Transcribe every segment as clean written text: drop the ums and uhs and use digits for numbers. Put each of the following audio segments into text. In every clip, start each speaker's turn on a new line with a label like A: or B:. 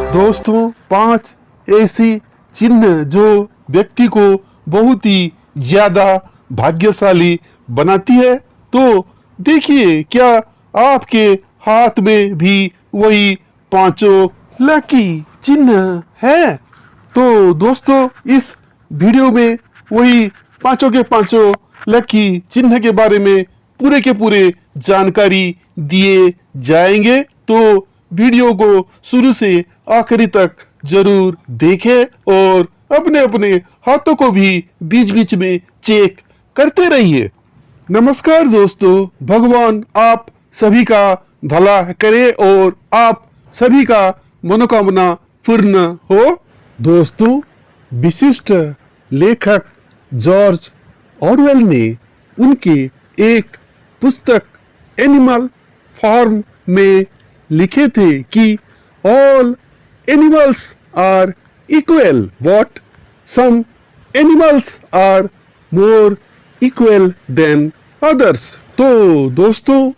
A: दोस्तों, 5 ऐसी चिन्ह जो व्यक्ति को बहुत ही ज्यादा भाग्यशाली बनाती है। तो देखिए, क्या आपके हाथ में भी वही पांचों लकी चिन्ह है? तो दोस्तों, इस वीडियो में वही पांचों के पांचों लकी चिन्ह के बारे में पूरे के पूरे जानकारी दिए जाएंगे। तो वीडियो को शुरू से आखिरी तक जरूर देखें और अपने अपने हाथों को भी बीच बीच में चेक करते रहिए। नमस्कार दोस्तों, भगवान आप सभी का भला करे और आप सभी का मनोकामना पूर्ण हो। दोस्तों, विशिष्ट लेखक जॉर्ज ऑरवेल ने उनके एक पुस्तक एनिमल फार्म में लिखे थे कि all animals are equal but some animals are more equal than others. तो दोस्तों,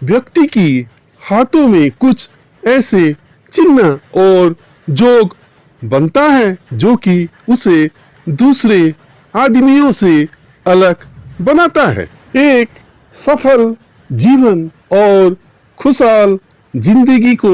A: व्यक्ति की हाथों में कुछ ऐसे चिन्ह और जोग बनता है जो कि उसे दूसरे आदमियों से अलग बनाता है, एक सफल जीवन और खुशहाल जिंदगी को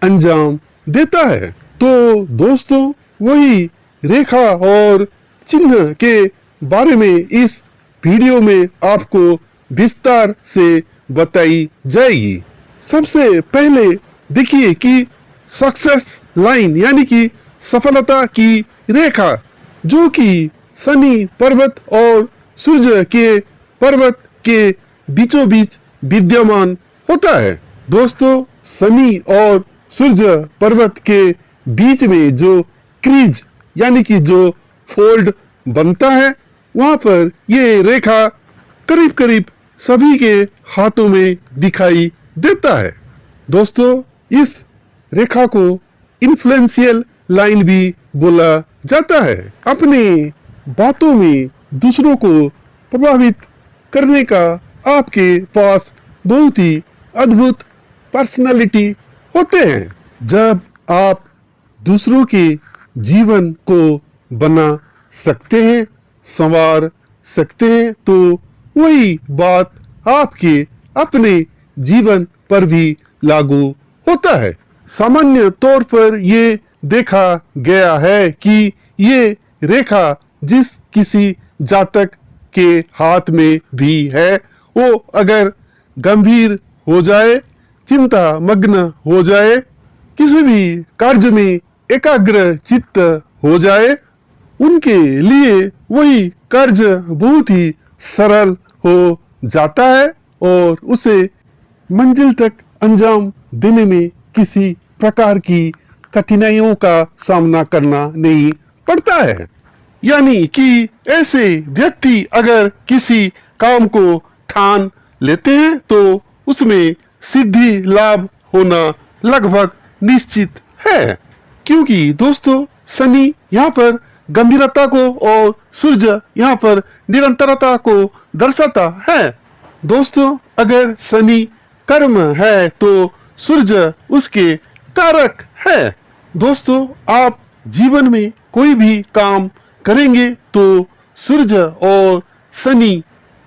A: अंजाम देता है। तो दोस्तों, वही रेखा और चिन्ह के बारे में इस वीडियो में आपको विस्तार से बताई जाएगी। सबसे पहले देखिए कि सक्सेस लाइन यानी कि सफलता की रेखा जो कि शनि पर्वत और सूर्य के पर्वत के बीचों बीच विद्यमान होता है। दोस्तों, शनि और सूर्य पर्वत के बीच में जो क्रीज यानी कि जो फोल्ड बनता है, वहां पर ये रेखा करीब करीब सभी के हाथों में दिखाई देता है। दोस्तों, इस रेखा को इन्फ्लुएंशियल लाइन भी बोला जाता है। अपने बातों में दूसरों को प्रभावित करने का आपके पास बहुत ही अद्भुत पर्सनालिटी होते हैं। जब आप दूसरों के जीवन को बना सकते हैं, संवार सकते हैं, तो वही बात आपके अपने जीवन पर भी लागू होता है। सामान्य तौर पर ये देखा गया है कि ये रेखा जिस किसी जातक के हाथ में भी है, वो अगर गंभीर हो जाए, चिंता मग्न हो जाए, किसी भी कार्य में एकाग्र चित्त हो जाए, उनके लिए वही कार्य बहुत ही सरल हो जाता है और उसे मंजिल तक अंजाम देने में किसी प्रकार की कठिनाइयों का सामना करना नहीं पड़ता है। यानी कि ऐसे व्यक्ति अगर किसी काम को ठान लेते हैं तो उसमें सिद्धि लाभ होना लगभग निश्चित है, क्योंकि दोस्तों शनि यहाँ पर गंभीरता को और सूर्य यहाँ पर निरंतरता को दर्शाता है। दोस्तों, अगर शनि कर्म है तो सूर्य उसके कारक है। दोस्तों, आप जीवन में कोई भी काम करेंगे तो सूर्य और शनि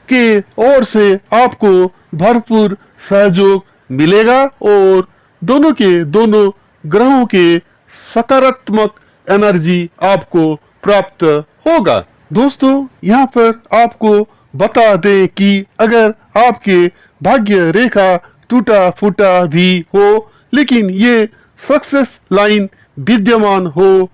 A: के ओर से आपको भरपूर सहयोग मिलेगा और दोनों के दोनों ग्रहों के सकारात्मक एनर्जी आपको प्राप्त होगा। दोस्तों, यहाँ पर आपको बता दें कि अगर आपके भाग्य रेखा टूटा फूटा भी हो, लेकिन ये सक्सेस लाइन विद्यमान हो,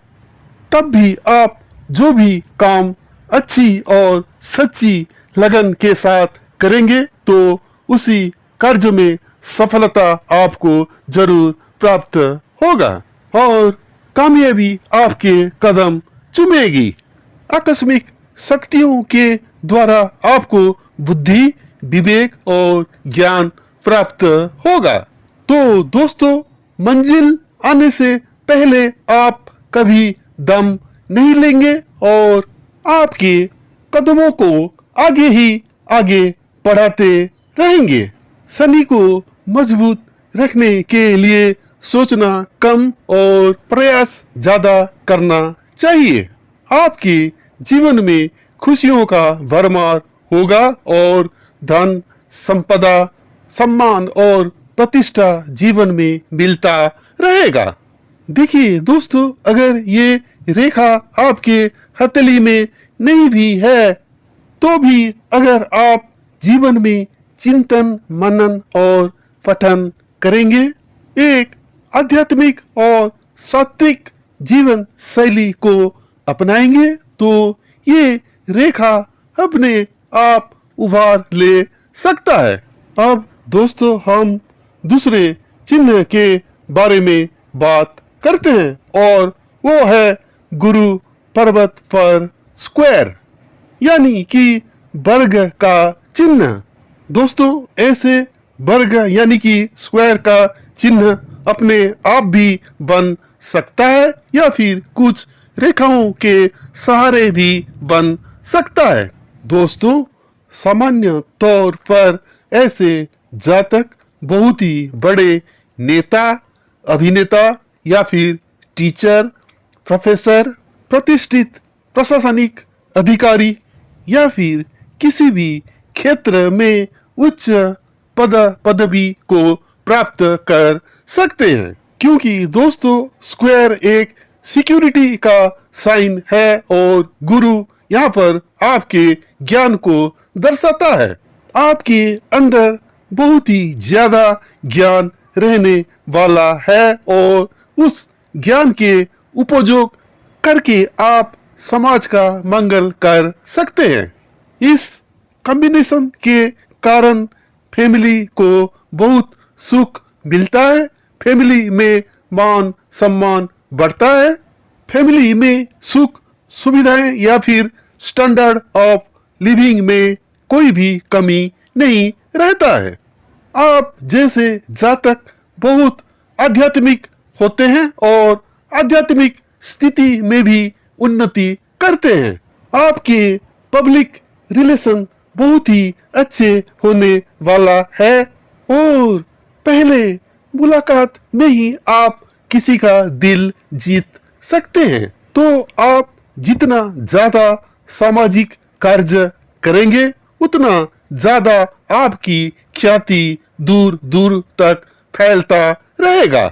A: तब भी आप जो भी काम अच्छी और सच्ची लगन के साथ करेंगे तो उसी कार्य में सफलता आपको जरूर प्राप्त होगा और कामयाबी आपके कदम चूमेगी। आकस्मिक शक्तियों के द्वारा आपको बुद्धि, विवेक और ज्ञान प्राप्त होगा। तो दोस्तों, मंजिल आने से पहले आप कभी दम नहीं लेंगे और आपके कदमों को आगे ही आगे बढ़ाते रहेंगे। शनि को मजबूत रखने के लिए सोचना कम और प्रयास ज्यादा करना चाहिए। आपके जीवन में खुशियों का भरमार होगा और धन, संपदा, सम्मान और प्रतिष्ठा जीवन में मिलता रहेगा। देखिए दोस्तों, अगर ये रेखा आपके हथेली में नहीं भी है, तो भी अगर आप जीवन में चिंतन, मनन और पठन करेंगे, एक आध्यात्मिक और सात्विक जीवन शैली को अपनाएंगे, तो ये रेखा अपने आप उभार ले सकता है। अब दोस्तों, हम दूसरे चिन्ह के बारे में बात करते हैं और वो है गुरु पर्वत पर स्क्वायर, यानी कि वर्ग का चिन्ह। दोस्तों, ऐसे वर्ग यानी कि स्क्वायर का चिन्ह अपने आप भी बन सकता है या फिर कुछ रेखाओं के सहारे भी बन सकता है। दोस्तों, सामान्य तौर पर ऐसे जातक बहुत ही बड़े नेता, अभिनेता या फिर टीचर, प्रोफेसर, प्रतिष्ठित प्रशासनिक अधिकारी या फिर किसी भी क्षेत्र में उच्च पदवी को प्राप्त कर सकते हैं, क्योंकि दोस्तों स्क्वायर एक सिक्योरिटी का साइन है और गुरु यहाँ पर आपके ज्ञान को दर्शाता है। आपके अंदर बहुत ही ज्यादा ज्ञान रहने वाला है और उस ज्ञान के उपयोग करके आप समाज का मंगल कर सकते हैं। इस कॉम्बिनेशन के कारण फैमिली को बहुत सुख मिलता है, फैमिली में मान सम्मान बढ़ता है, फैमिली में सुख सुविधाएं या फिर स्टैंडर्ड ऑफ लिविंग में कोई भी कमी नहीं रहता है। आप जैसे जातक बहुत आध्यात्मिक होते हैं और आध्यात्मिक स्थिति में भी उन्नति करते हैं। आपके पब्लिक रिलेशन बहुत ही अच्छे होने वाला है और पहले मुलाकात में ही आप किसी का दिल जीत सकते हैं। तो आप जितना ज्यादा सामाजिक कार्य करेंगे, उतना ज्यादा आपकी ख्याति दूर दूर तक फैलता रहेगा।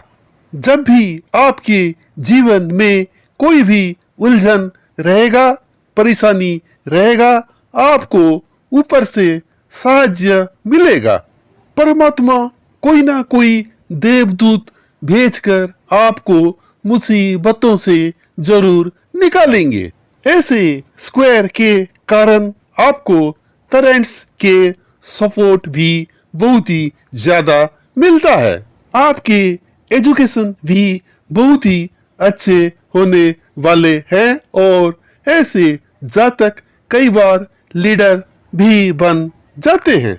A: जब भी आपके जीवन में कोई भी उलझन रहेगा, परेशानी रहेगा, आपको ऊपर से साहाय्य मिलेगा। परमात्मा कोई ना कोई देवदूत भेजकर आपको मुसीबतों से जरूर निकालेंगे। ऐसे स्क्वायर के कारण आपको पेरेंट्स के सपोर्ट भी बहुत ही ज्यादा मिलता है। आपके एजुकेशन भी बहुत ही अच्छे होने वाले हैं और ऐसे जातक कई बार लीडर भी बन जाते हैं।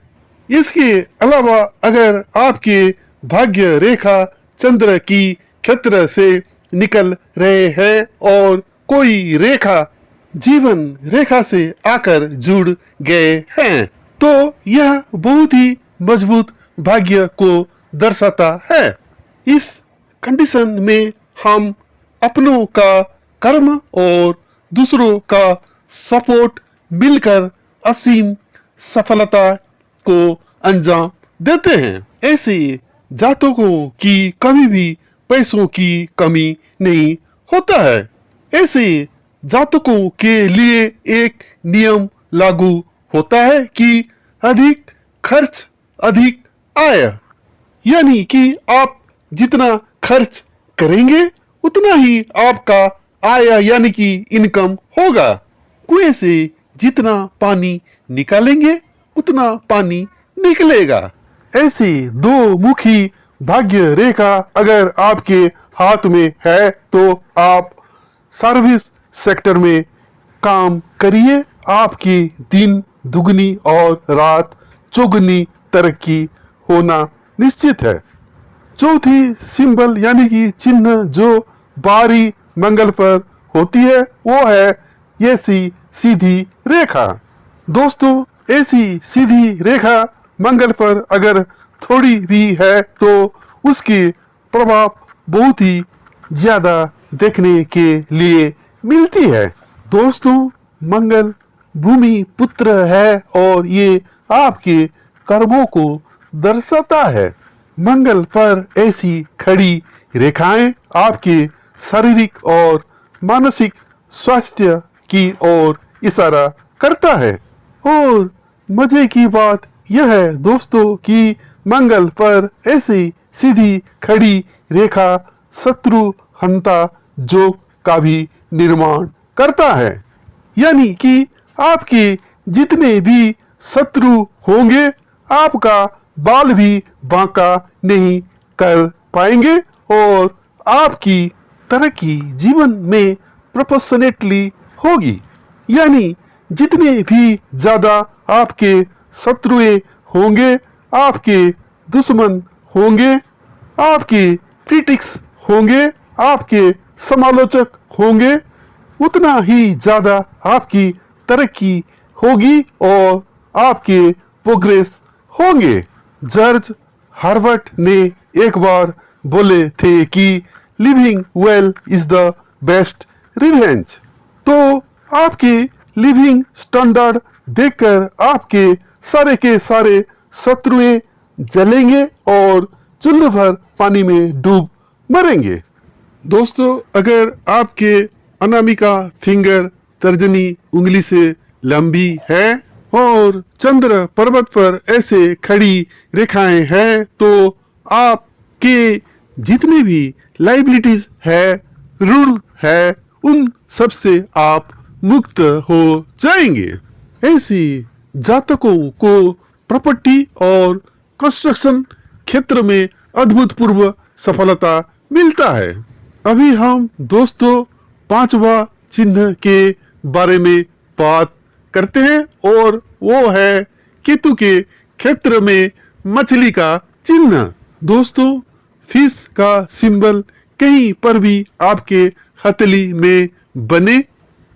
A: इसके अलावा अगर आपके भाग्य रेखा चंद्र की क्षेत्र से निकल रहे हैं और कोई रेखा जीवन रेखा से आकर जुड़ गए हैं, तो यह बहुत ही मजबूत भाग्य को दर्शाता है। इस कंडीशन में हम अपनों का कर्म और दूसरों का सपोर्ट मिलकर असीम सफलता को अंजाम देते हैं। ऐसे जातकों की कभी भी पैसों की कमी नहीं होता है। ऐसे जातकों के लिए एक नियम लागू होता है कि अधिक खर्च अधिक आय, यानी कि आप जितना खर्च करेंगे उतना ही आपका आय यानी कि इनकम होगा। कुएं से जितना पानी निकालेंगे उतना पानी निकलेगा। ऐसी दो मुखी भाग्य रेखा अगर आपके हाथ में है तो आप सर्विस सेक्टर में काम करिए, आपकी दिन दुगनी और रात चौगुनी तरक्की होना निश्चित है। चौथी सिंबल यानी कि चिन्ह जो बाहरी मंगल पर होती है वो है ऐसी सीधी रेखा। दोस्तों, ऐसी सीधी रेखा मंगल पर अगर थोड़ी भी है तो उसके प्रभाव बहुत ही ज्यादा देखने के लिए मिलती है। दोस्तों, मंगल भूमि पुत्र है और ये आपके कर्मों को दर्शाता है। मंगल पर ऐसी खड़ी रेखाएं आपके शारीरिक और मानसिक स्वास्थ्य की ओर इशारा करता है। और मजे की बात यह है दोस्तों कि मंगल पर ऐसी सीधी खड़ी रेखा शत्रु हंता जोग का भी निर्माण करता है। यानी कि आपके जितने भी शत्रु होंगे आपका बाल भी बांका नहीं कर पाएंगे और आपकी तरक्की जीवन में प्रोपोर्शनेटली होगी। यानी जितने भी ज्यादा आपके शत्रुएं होंगे, आपके दुश्मन होंगे, आपके क्रिटिक्स होंगे, आपके समालोचक होंगे, उतना ही ज्यादा आपकी तरक्की होगी और आपके प्रोग्रेस होंगे। जॉर्ज हार्वर्ड ने एक बार बोले थे कि living well is the best revenge. तो आपके लिविंग स्टैंडर्ड देखकर आपके सारे के सारे शत्रुएं जलेंगे और चुल्लू भर पानी में डूब मरेंगे। दोस्तों, अगर आपके अनामिका फिंगर तर्जनी उंगली से लंबी है और चंद्र पर्वत पर ऐसे खड़ी रेखाएं हैं तो आपके जितने भी लाइबिलिटीज है, रूल है, उन सब से आप मुक्त हो जाएंगे। ऐसे जातकों को प्रॉपर्टी और कंस्ट्रक्शन क्षेत्र में अद्भुतपूर्व सफलता मिलता है। अभी हम दोस्तों 5वां चिन्ह के बारे में बात करते हैं और वो है केतु के क्षेत्र में मछली का चिन्ह। दोस्तों, फिश का सिंबल कहीं पर भी आपके हथेली में बने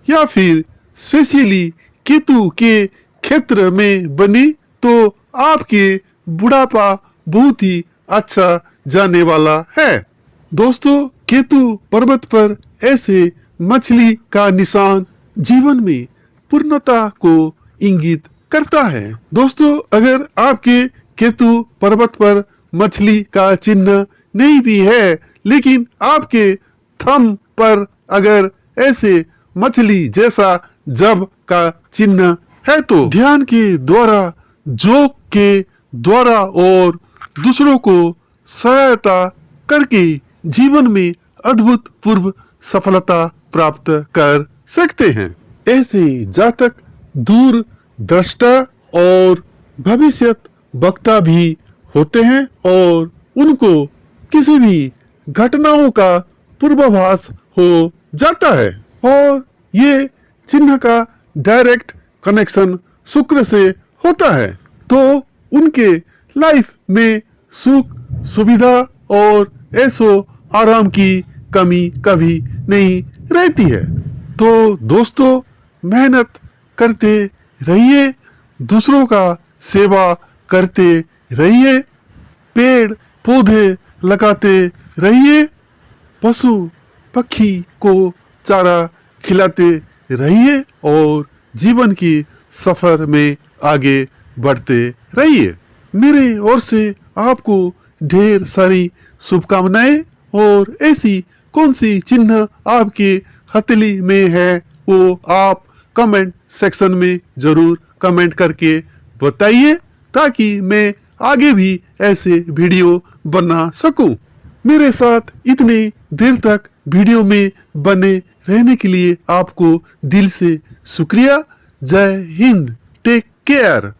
A: या फिर स्पेशली केतु के क्षेत्र में बने तो आपके बुढ़ापा बहुत ही अच्छा जाने वाला है। दोस्तों, केतु पर्वत पर ऐसे मछली का निशान जीवन में पूर्णता को इंगित करता है। दोस्तों, अगर आपके केतु पर्वत पर मछली का चिन्ह नहीं भी है लेकिन आपके थंब पर अगर ऐसे मछली जैसा जब का चिन्ह है तो ध्यान के द्वारा, जोग के द्वारा और दूसरों को सहायता करके जीवन में अद्भुतपूर्व सफलता प्राप्त कर सकते हैं। ऐसे जातक दूर दृष्टा और भविष्य वक्ता भी होते हैं और उनको किसी भी घटनाओं का पूर्वाभास हो जाता है और ये चिन्ह का डायरेक्ट कनेक्शन शुक्र से होता है तो उनके लाइफ में सुख सुविधा और ऐशो आराम की कमी कभी नहीं रहती है। तो दोस्तों, मेहनत करते रहिए, दूसरों का सेवा करते रहिए, पेड़ पौधे लगाते रहिए, पशु पक्षी को चारा खिलाते रहिए और जीवन की सफर में आगे बढ़ते रहिए। मेरे ओर से आपको ढेर सारी शुभकामनाएं और ऐसी कौन सी चिन्ह आपके हथेली में है वो आप कमेंट सेक्शन में जरूर कमेंट करके बताइए ताकि मैं आगे भी ऐसे वीडियो बना सकूं। मेरे साथ इतने देर तक वीडियो में बने रहने के लिए आपको दिल से शुक्रिया। जय हिंद, टेक केयर।